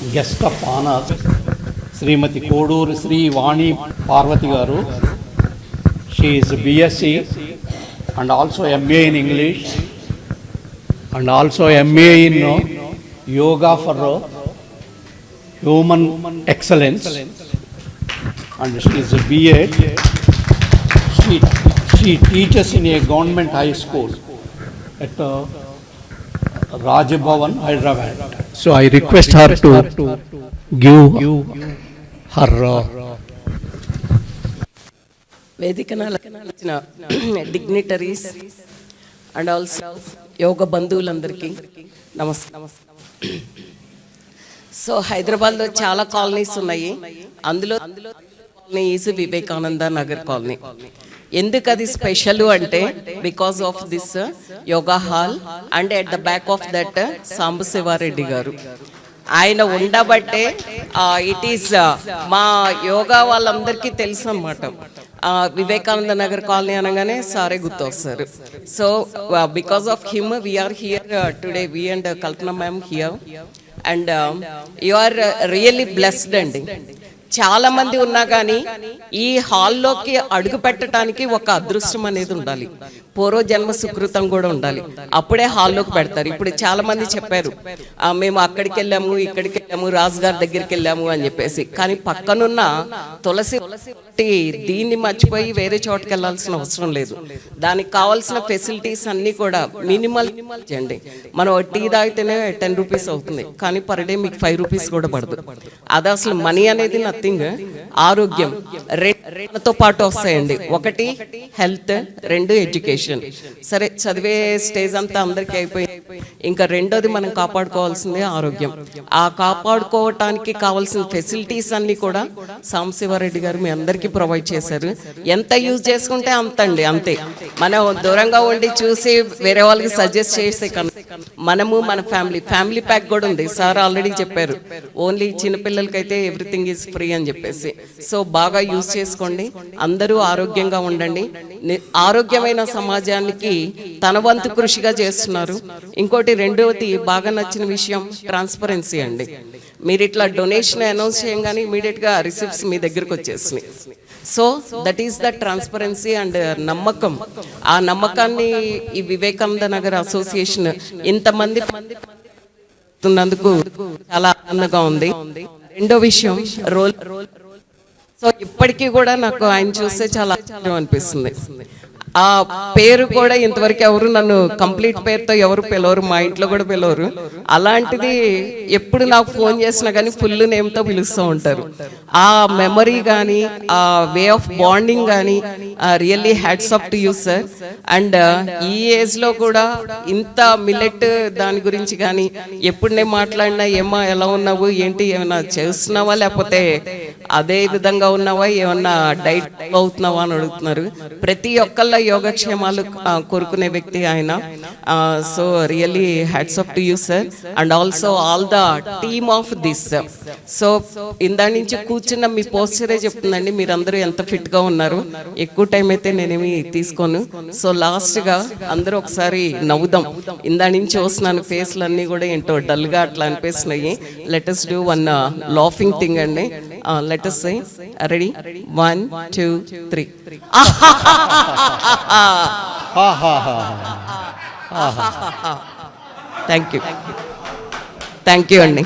guest of honor, Srimati Koduru Sri Vani Parvati Garu. She is BSc and also MA in English and also MA in Yoga for Human Excellence, and she is a B.Ed. She teaches in a government high school at Rajabhavan, Hyderabad. So I request her to give her Vedikana dignitaries and also yoga bandhulandarki namaskaram. So హైదరాబాద్లో చాలా colonies ఉన్నాయి. అందులో colony is Vivekananda Nagar colony. ఎందుకు అది special అంటే because of this yoga hall and at the back of that Sambasiva Reddy గారు ఆయన ఉండబట్టే ఇట్ ఈస్ మా యోగా వాళ్ళందరికీ తెలుసు అన్నమాట. వివేకానంద నగర్ కాలనీ అనగానే సారే గుర్తొస్తారు. So because of him we are here today, we and Kalpana ma'am here. And you are really blessed అండి. చాలా మంది ఉన్నా కానీ ఈ హాల్లోకి అడుగు పెట్టడానికి ఒక అదృష్టం అనేది ఉండాలి, పూర్వజన్మ సుకృతం కూడా ఉండాలి, అప్పుడే హాల్లోకి పెడతారు. ఇప్పుడు చాలా మంది చెప్పారు మేము అక్కడికి వెళ్ళాము, ఇక్కడికి వెళ్ళాము, రాజుగారి దగ్గరికి వెళ్ళాము అని చెప్పేసి. కానీ పక్కనున్న తులసి దీన్ని మర్చిపోయి వేరే చోటుకి వెళ్ళాల్సిన అవసరం లేదు. దానికి కావాల్సిన ఫెసిలిటీస్ అన్నీ కూడా మినిమల్ చేయండి. మనం టీ తాగితేనే 10 రూపీస్ అవుతుంది, కానీ పర్ డే మీకు 5 రూపీస్ కూడా పడదు. అది అసలు మనీ అనేది నథింగ్. ఆరోగ్యం రెండుతో పాటు వస్తాయండి. ఒకటి హెల్త్, 2 ఎడ్యుకేషన్. సరే చదివే స్టేజ్ అంతా అందరికీ అయిపోయి ఇంకా రెండోది మనం కాపాడుకోవాల్సిందే ఆరోగ్యం. ఆ కాపాడుకోవటానికి కావాల్సిన ఫెసిలిటీస్ అన్ని కూడా సాంబశివారెడ్డి గారు మీ అందరికీ ప్రొవైడ్ చేశారు. ఎంత యూజ్ చేసుకుంటే అంతండి, అంతే. మనం దూరంగా ఉండి చూసి వేరే వాళ్ళకి సజెస్ట్ చేసే కన్నా మనము మన ఫ్యామిలీ ప్యాక్ కూడా ఉంది. సార్ ఆల్రెడీ చెప్పారు, ఓన్లీ చిన్నపిల్లలకైతే ఎవ్రీథింగ్ ఈజ్ ఫ్రీ అని చెప్పేసి. సో బాగా యూజ్ చేసుకోండి, అందరూ ఆరోగ్యంగా ఉండండి. ఆరోగ్యమైన సమాజానికి తన వంతు కృషిగా చేస్తున్నారు. ఇంకోటి రెండవది బాగా నచ్చిన విషయం ట్రాన్స్పరెన్సీ అండి. మీరు ఇట్లా డొనేషన్ అనౌన్స్ చేయగానే ఇమీడియట్గా రిసిప్ట్స్ మీ దగ్గరకు వచ్చేసినాయి. So that is the transparency and నమ్మకం. ఆ నమ్మకాన్ని ఈ వివేకానంద నగర్ అసోసియేషన్ ఇంతమంది ఉన్నందుకు చాలా ఆనందంగా ఉంది. రెండో విషయం రోల్. సో ఇప్పటికీ కూడా నాకు ఆయన చూస్తే చాలా ఆశ్చర్యం అనిపిస్తుంది. ఆ పేరు కూడా ఇంతవరకు ఎవరు నన్ను కంప్లీట్ పేరుతో ఎవరు పిలవరు, మా ఇంట్లో కూడా పిలవరు. అలాంటిది ఎప్పుడు నాకు ఫోన్ చేసినా కానీ ఫుల్ నేమ్తో పిలుస్తూ ఉంటారు. ఆ మెమరీ కానీ ఆ వే ఆఫ్ బాండింగ్ కానీ really hats off to you sir. And ఈ ఏజ్లో కూడా ఇంత మిల్లెట్ దాని గురించి కానీ ఎప్పుడు నేను మాట్లాడినా ఏమా ఎలా ఉన్నావు, ఏంటి ఏమైనా చేస్తున్నావా, లేకపోతే అదే విధంగా ఉన్నావా, ఏమన్నా డైట్ అవుతున్నావా అని అడుగుతున్నారు. ప్రతి ఒక్కళ్ళ యోగక్షేమాలు కోరుకునే వ్యక్తి ఆయన. So really hats off to you sir and also all the team of this. So ఇందా నుంచి కూర్చున్న మీ పోస్చరే చెప్తుందండి మీరందరూ ఎంత ఫిట్ గా ఉన్నారు. ఎక్కువ టైం అయితే నేనేమి తీసుకోను. సో లాస్ట్ గా అందరూ ఒకసారి నవ్వుదాం. ఇందా నుంచి వస్తున్నాను, ఫేస్లు అన్ని కూడా ఏంటో డల్ గా అట్లా అనిపిస్తున్నాయి. Let us do one laughing thing అండి. let us say ready 1 2 3. Thank you అండి.